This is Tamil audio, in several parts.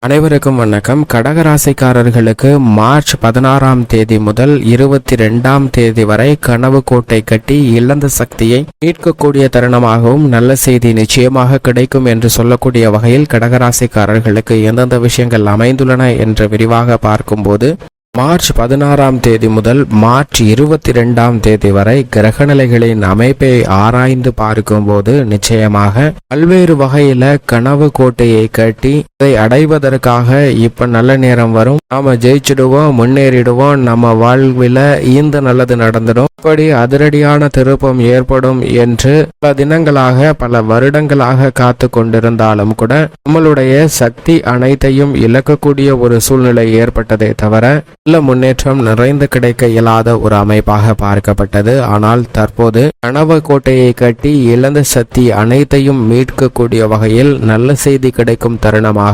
அனைவருக்கும் வணக்கம். கடகராசிக்காரர்களுக்கு மார்ச் 16ஆம் தேதி முதல் 22ஆம் தேதி வரை கனவு கோட்டை கட்டி இழந்த சக்தியை மீட்கக்கூடிய தருணமாகவும் நல்ல செய்தி நிச்சயமாக கிடைக்கும் என்று சொல்லக்கூடிய வகையில் கடகராசிக்காரர்களுக்கு எந்தெந்த விஷயங்கள் அமைந்துள்ளன என்று விரிவாக பார்க்கும்போது, மார்ச் 16ஆம் தேதி முதல் மார்ச் 22ஆம் தேதி வரை கிரகநிலைகளின் அமைப்பை ஆராய்ந்து பார்க்கும்போது நிச்சயமாக பல்வேறு வகையில கனவு கோட்டையை கட்டி இதை அடைவதற்காக இப்ப நல்ல நேரம் வரும், நாம ஜெயிச்சிடுவோம், முன்னேறிடுவோம், நம்ம வாழ்வில் இந்த நல்லது நடந்துடும், இப்படி அதிரடியான திருப்பம் ஏற்படும் என்று பல தினங்களாக பல வருடங்களாக காத்து கொண்டிருந்தாலும் கூட நம்மளுடைய சக்தி அனைத்தையும் இழக்கக்கூடிய ஒரு சூழ்நிலை ஏற்பட்டதே தவிர நல்ல முன்னேற்றம் நிறைந்து கிடைக்க இயலாத ஒரு அமைப்பாக பார்க்கப்பட்டது. ஆனால் தற்போது கனவு கோட்டையை கட்டி இழந்த சக்தி அனைத்தையும் மீட்கக்கூடிய வகையில் நல்ல செய்தி கிடைக்கும் தருணமாக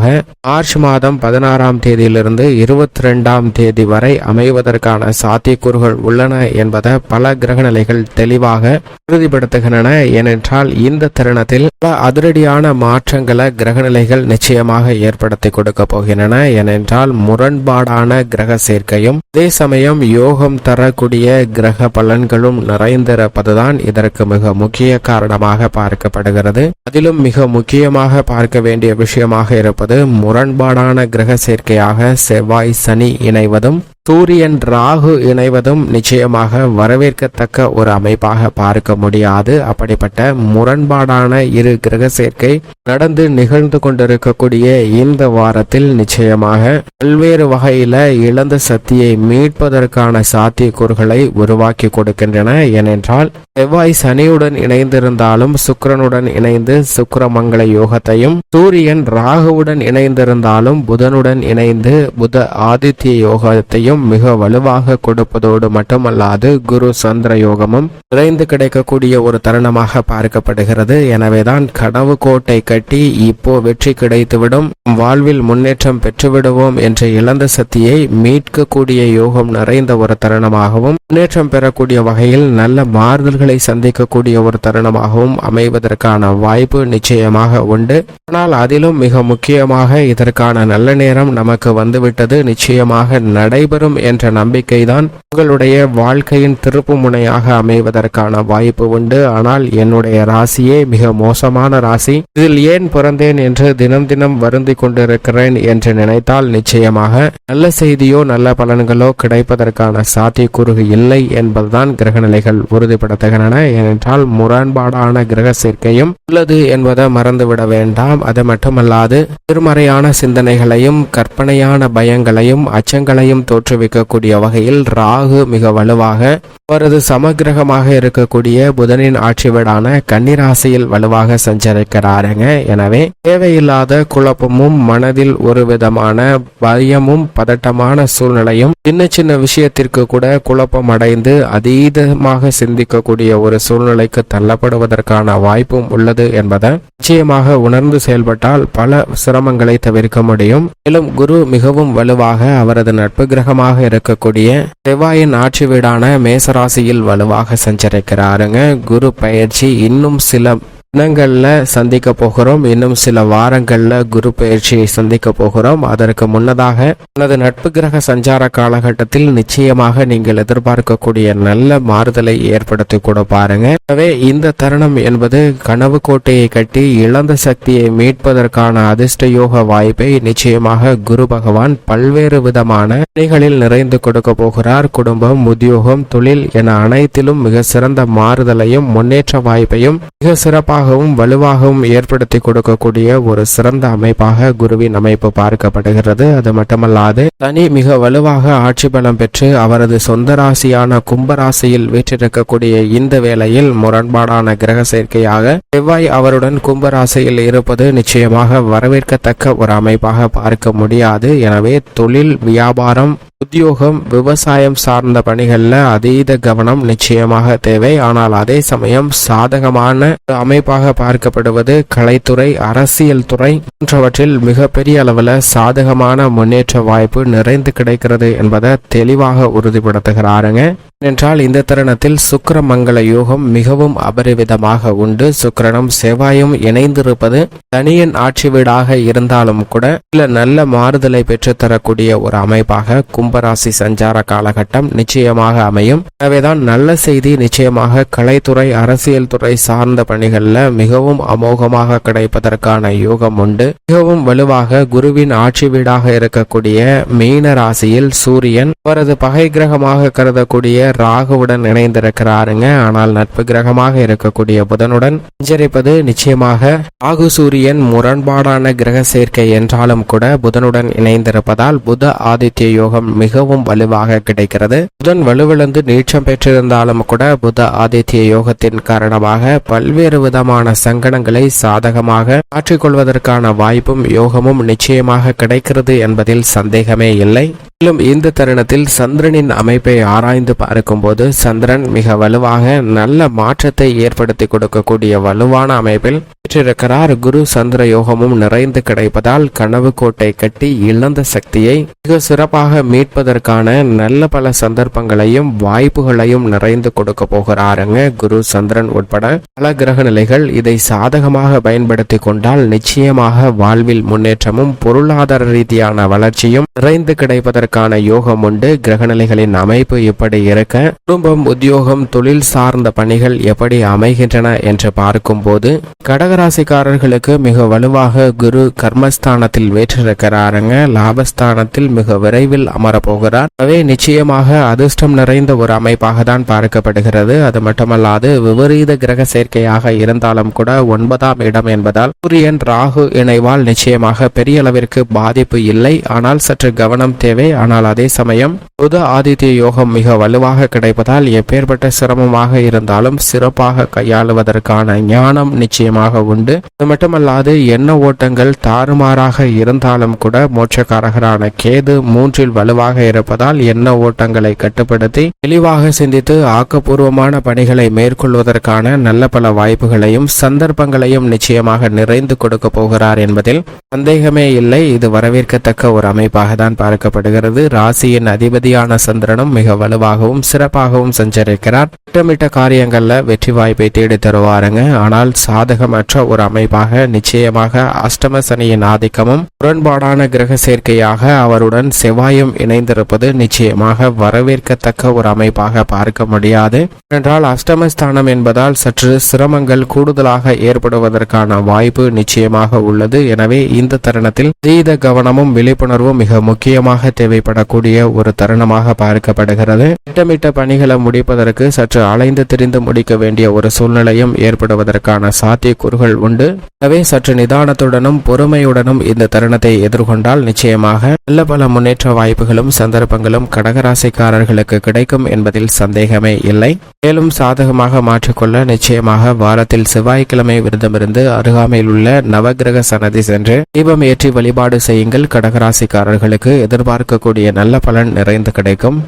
மார்ச் மாதம் 16ஆம் தேதியிலிருந்து 22ஆம் தேதி வரை அமைவதற்கான சாத்தியக்கூறுகள் உள்ளன என்பதை பல கிரகநிலைகள் தெளிவாக உறுதிப்படுத்துகின்றன. ஏனென்றால் இந்த தருணத்தில் பல அதிரடியான மாற்றங்களை கிரகநிலைகள் நிச்சயமாக ஏற்படுத்தி கொடுக்க போகின்றன. ஏனென்றால் முரண்பாடான கிரக சேர்க்கையும் அதே சமயம் யோகம் தரக்கூடிய கிரக பலன்களும் நிறைந்திருப்பதுதான் இதற்கு மிக முக்கிய காரணமாக பார்க்கப்படுகிறது. அதிலும் மிக முக்கியமாக பார்க்க வேண்டிய விஷயமாக இருப்பது முரண்பாடான கிரக சேர்க்கையாக செவ்வாய் சனி இணைவதும் சூரியன் ராகு இணைவதும் நிச்சயமாக வரவேற்கத்தக்க ஒரு அமைப்பாக பார்க்க முடியாது. அப்படிப்பட்ட முரண்பாடான இரு கிரக சேர்க்கை நடந்து நிகழ்ந்து கொண்டிருக்கக்கூடிய இந்த வாரத்தில் நிச்சயமாக பல்வேறு வகையில இழந்த சக்தியை மீட்பதற்கான சாத்தியக்கூறுகளை உருவாக்கி கொடுக்கின்றன. ஏனென்றால் செவ்வாய் சனியுடன் இணைந்திருந்தாலும் சுக்கிரனுடன் இணைந்து சுக்கிரமங்கல யோகத்தையும், சூரியன் ராகுவுடன் இணைந்திருந்தாலும் புதனுடன் இணைந்து புத ஆதித்ய யோகத்தையும் மிக வலுவாக கொடுப்பதோடு மட்டுமல்லாது குரு சந்திர யோகமும் நிறைந்து கிடைக்கக்கூடிய ஒரு தருணமாக பார்க்கப்படுகிறது. எனவேதான் கனவு கோட்டை கட்டி இப்போ வெற்றி கிடைத்துவிடும், வாழ்வில் முன்னேற்றம் பெற்றுவிடுவோம் என்ற இழந்த சக்தியை மீட்கக்கூடிய யோகம் நிறைந்த ஒரு தருணமாகவும், முன்னேற்றம் பெறக்கூடிய வகையில் நல்ல மாறுதல்களை சந்திக்கக்கூடிய ஒரு தருணமாகவும் அமைவதற்கான வாய்ப்பு நிச்சயமாக உண்டு. ஆனால் அதிலும் மிக முக்கியமாக இதற்கான நல்ல நேரம் நமக்கு வந்துவிட்டது, நிச்சயமாக நடைபெறும் என்ற நம்பிக்கைதான் உங்களுடைய வாழ்க்கையின் திருப்பு முனையாக அமைவதற்கான வாய்ப்பு உண்டு. ஆனால் என்னுடைய ராசியே மிக மோசமான ராசி, இதில் ஏன் பிறந்தேன் என்று தினம் தினம் வருந்தி கொண்டிருக்கிறேன் என்று நினைத்தால் நிச்சயமாக நல்ல செய்தியோ நல்ல பலன்களோ கிடைப்பதற்கான சாத்தியக்கூறு இல்லை என்பதுதான் கிரகநிலைகள் உறுதிப்படுத்துகின்றன. ஏனென்றால் முரண்பாடான கிரக சேர்க்கையும் உள்ளது என்பதை மறந்துவிட வேண்டாம். அது மட்டுமல்லாது எதிர்மறையான சிந்தனைகளையும் கற்பனையான பயங்களையும் அச்சங்களையும் தோற்றுவிக்கக்கூடிய வகையில் ராகு மிக வலுவாக அவரது சமகிரகமாக இருக்கக்கூடிய புதனின் ஆட்சி வீடான கன்னிராசியில் வலுவாக சஞ்சரிக்கிறாருங்க. எனவே தேவையில்லாத குழப்பமும் மனதில் ஒரு விதமான பயமும் பதட்டமான சூழ்நிலையும், சின்ன சின்ன விஷயத்திற்கு கூட குழப்பம் அடைந்து அதீதமாக சிந்திக்கக்கூடிய ஒரு சூழ்நிலைக்கு தள்ளப்படுவதற்கான வாய்ப்பும் உள்ளது என்பதை நிச்சயமாக உணர்ந்து செயல்பட்டால் பல சிரமங்களை தவிர்க்க முடியும். மேலும் குரு மிகவும் வலுவாக அவரது நட்பு கிரகமாக இருக்கக்கூடிய செவ்வாயின் ஆட்சி வீடான மேசராசியில் வலுவாக சஞ்சரிக்கிறாருங்க. குரு பயிற்சி இன்னும் சில தினங்கள்ல சந்திக்க போகிறோம், இன்னும் சில வாரங்கள்ல குரு பயிற்சியை சந்திக்க போகிறோம். அதற்கு முன்னதாக எனது நட்பு கிரக சஞ்சார காலகட்டத்தில் நிச்சயமாக நீங்கள் எதிர்பார்க்கக்கூடிய நல்ல மாறுதலை ஏற்படுத்தி கூட பாருங்க. எனவே இந்த தருணம் என்பது கனவு கோட்டையை கட்டி இழந்த சக்தியை மீட்பதற்கான அதிர்ஷ்ட யோக வாய்ப்பை நிச்சயமாக குரு பகவான் பல்வேறு விதமான பணிகளில் நிறைந்து கொடுக்க போகிறார். குடும்பம், உத்தியோகம், தொழில் என அனைத்திலும் மிக சிறந்த மாறுதலையும் முன்னேற்ற வாய்ப்பையும் மிக சிறப்பாக வலுவாகவும் ஏற்படுத்தி கொடுக்கக்கூடிய ஒரு சிறந்த அமைப்பாக குருவின் அமைப்பு பார்க்கப்படுகிறது. அது மட்டுமல்லாது சனி மிக வலுவாக ஆட்சி பலம் பெற்று அவரது சொந்த ராசியான கும்பராசியில் வீற்றிருக்கக்கூடிய இந்த வேளையில் முரண்பாடான கிரக சேர்க்கையாக செவ்வாய் அவருடன் கும்பராசியில் இருப்பது நிச்சயமாக வரவேற்கத்தக்க ஒரு அமைப்பாக பார்க்க முடியாது. எனவே தொழில், வியாபாரம், உத்தியோகம், விவசாயம் சார்ந்த பணிகள்ல அதீத கவனம் நிச்சயமாக தேவை. ஆனால் அதே சமயம் சாதகமான அமைப்பாக பார்க்கப்படுவது கலைத்துறை, அரசியல் துறை போன்றவற்றில் மிகப்பெரிய அளவில் சாதகமான முன்னேற்ற வாய்ப்பு நிறைந்து கிடைக்கிறது என்பதை தெளிவாக உறுதிப்படுத்துகிறாருங்க. என்றால் இந்த தருணத்தில் சுக்கிர மங்கள யோகம் மிகவும் அபரிவிதமாக உண்டு. சுக்கிரனும் செவ்வாயும் இணைந்திருப்பது தனியன் ஆட்சி வீடாக இருந்தாலும் கூட சில நல்ல மாறுதலை பெற்றுத்தரக்கூடிய ஒரு அமைப்பாக கும்பராசி சஞ்சார காலகட்டம் நிச்சயமாக அமையும். எனவேதான் நல்ல செய்தி நிச்சயமாக கலைத்துறை அரசியல் துறை சார்ந்த பணிகள்ல மிகவும் அமோகமாக கிடைப்பதற்கான யோகம் உண்டு. மிகவும் வலுவாக குருவின் ஆட்சி வீடாக இருக்கக்கூடிய மீன ராசியில் சூரியன் அவரது பகை கிரகமாக கருதக்கூடிய ராகுவுடன் இணைந்திருக்கிறாருங்க. ஆனால் நட்பு கிரகமாக இருக்கக்கூடிய புதனுடன் சஞ்சரிப்பது நிச்சயமாக ராகு சூரியன் முரண்பாடான கிரக சேர்க்கை என்றாலும் கூட புதனுடன் இணைந்திருப்பதால் புத ஆதித்ய யோகம் மிகவும் வலுவாக கிடைக்கிறது. புதன் வலுவிழந்து நீச்சம் பெற்றிருந்தாலும் கூட புத ஆதித்ய யோகத்தின் காரணமாக பல்வேறு விதமான சங்கடங்களை சாதகமாக மாற்றிக்கொள்வதற்கான வாய்ப்பும் யோகமும் நிச்சயமாக கிடைக்கிறது என்பதில் சந்தேகமே இல்லை. மேலும் இந்த தருணத்தில் சந்திரனின் அமைப்பை ஆராய்ந்து பார்க்கும்போது சந்திரன் மிக வலுவாக நல்ல மாற்றத்தை ஏற்படுத்தி கொடுக்கக்கூடிய வலுவான அமைப்பில் பெற்றிருக்கிறார். குரு சந்திர யோகமும் நிறைந்து கிடைப்பதால் கனவு கோட்டை கட்டி இழந்த சக்தியை மிக சிறப்பாக மீட்பதற்கான நல்ல பல சந்தர்ப்பங்களையும் வாய்ப்புகளையும் நிறைந்து கொடுக்க போகிறாருங்க. குரு சந்திரன் உட்பட பல கிரக நிலைகள் இதை சாதகமாக பயன்படுத்தி கொண்டால் நிச்சயமாக வாழ்வில் முன்னேற்றமும் பொருளாதார ரீதியான வளர்ச்சியும் நிறைந்து கிடைப்பதற்கான யோகம் உண்டு. கிரகநிலைகளின் அமைப்பு இப்படி இருக்க குடும்பம் உத்தியோகம் தொழில் சார்ந்த பணிகள் எப்படி அமைகின்றன என்று பார்க்கும் போது கடகராசிக்காரர்களுக்கு மிக வலுவாக குரு கர்மஸ்தானத்தில் வேற்றிருக்கிறாருங்க. லாபஸ்தானத்தில் மிக விரைவில் அமரப்போகிறார். எனவே நிச்சயமாக அதிர்ஷ்டம் நிறைந்த ஒரு அமைப்பாக தான் பார்க்கப்படுகிறது. அது மட்டுமல்லாது விபரீத கிரக சேர்க்கையாக இருந்தாலும் கூட 9ஆம் இடம் என்பதால் சூரியன் ராகு இணைவால் நிச்சயமாக பெரிய அளவிற்கு பாதிப்பு இல்லை. ஆனால் சற்று கவனம் தேவை. ஆனால் அதே சமயம் புத ஆதித்ய யோகம் மிக வலுவாக கிடைப்பதால் எப்பேற்பட்ட சிரமமாக இருந்தாலும் சிறப்பாக கையாளுவதற்கான ஞானம் நிச்சயமாக உண்டு. அது மட்டுமல்லாது எண்ண ஓட்டங்கள் தாறுமாறாக இருந்தாலும் கூட மோட்சக்காரகரான கேது 3இல் வலுவாக இருப்பதால் எண்ண ஓட்டங்களை கட்டுப்படுத்தி தெளிவாக சிந்தித்து ஆக்கப்பூர்வமான பணிகளை மேற்கொள்வதற்கான நல்ல பல வாய்ப்புகளையும் சந்தர்ப்பங்களையும் நிச்சயமாக நிறைந்து கொடுக்க போகிறார் என்பதில் சந்தேகமே இல்லை. இது வரவேற்கத்தக்க ஒரு அமைப்பாக தான் பார்க்கப்படுகிறது. ராசியின் அதிபதியான சந்திரனும் மிக வலுவாகவும் சிறப்பாகவும் சஞ்சரிக்கிறார். திட்டமிட்ட காரியங்கள்ல வெற்றி வாய்ப்பை தேடி தருவாருங்க. ஆனால் சாதகமற்ற ஒரு அமைப்பாக நிச்சயமாக அஷ்டம சனியின் ஆதிக்கமும் முரண்பாடான கிரக சேர்க்கையாக அவருடன் செவ்வாயும் இணைந்திருப்பது நிச்சயமாக வரவேற்கத்தக்க ஒரு அமைப்பாக பார்க்க முடியாது. என்றால் அஷ்டமஸ்தானம் என்பதால் சற்று சிரமங்கள் கூடுதலாக ஏற்படுவதற்கான வாய்ப்பு நிச்சயமாக உள்ளது. எனவே இந்த தருணத்தில் அதீத கவனமும் விழிப்புணர்வும் மிக முக்கியமாக தேவைப்படக்கூடிய ஒரு தருணமாக பார்க்கப்படுகிறது. திட்டமிட்ட பணிகளை முடிப்பதற்கு சற்று அலைந்து திரிந்து முடிக்க வேண்டிய ஒரு சூழ்நிலையும் ஏற்படுவதற்கான சாத்தியக்கூறுகள் உண்டு. எனவே சற்று நிதானத்துடனும் பொறுமையுடனும் இந்த தருணத்தை எதிர்கொண்டால் நிச்சயமாக நல்ல பல முன்னேற்ற வாய்ப்புகளும் சந்தர்ப்பங்களும் கடகராசிக்காரர்களுக்கு கிடைக்கும் என்பதில் சந்தேகமே இல்லை. மேலும் சாதகமாக மாற்றிக்கொள்ள நிச்சயமாக வாரத்தில் செவ்வாய்க்கிழமை விரதமிருந்து அருகாமையில் உள்ள நவகிரக சன்னதி சென்று தீபம் ஏற்றி வழிபாடு செய்யுங்கள். கடகராசிக்காரர்களுக்கு எதிர்பார்க்கக்கூடிய நல்ல பலன் நிறைந்து கிடைக்கும்.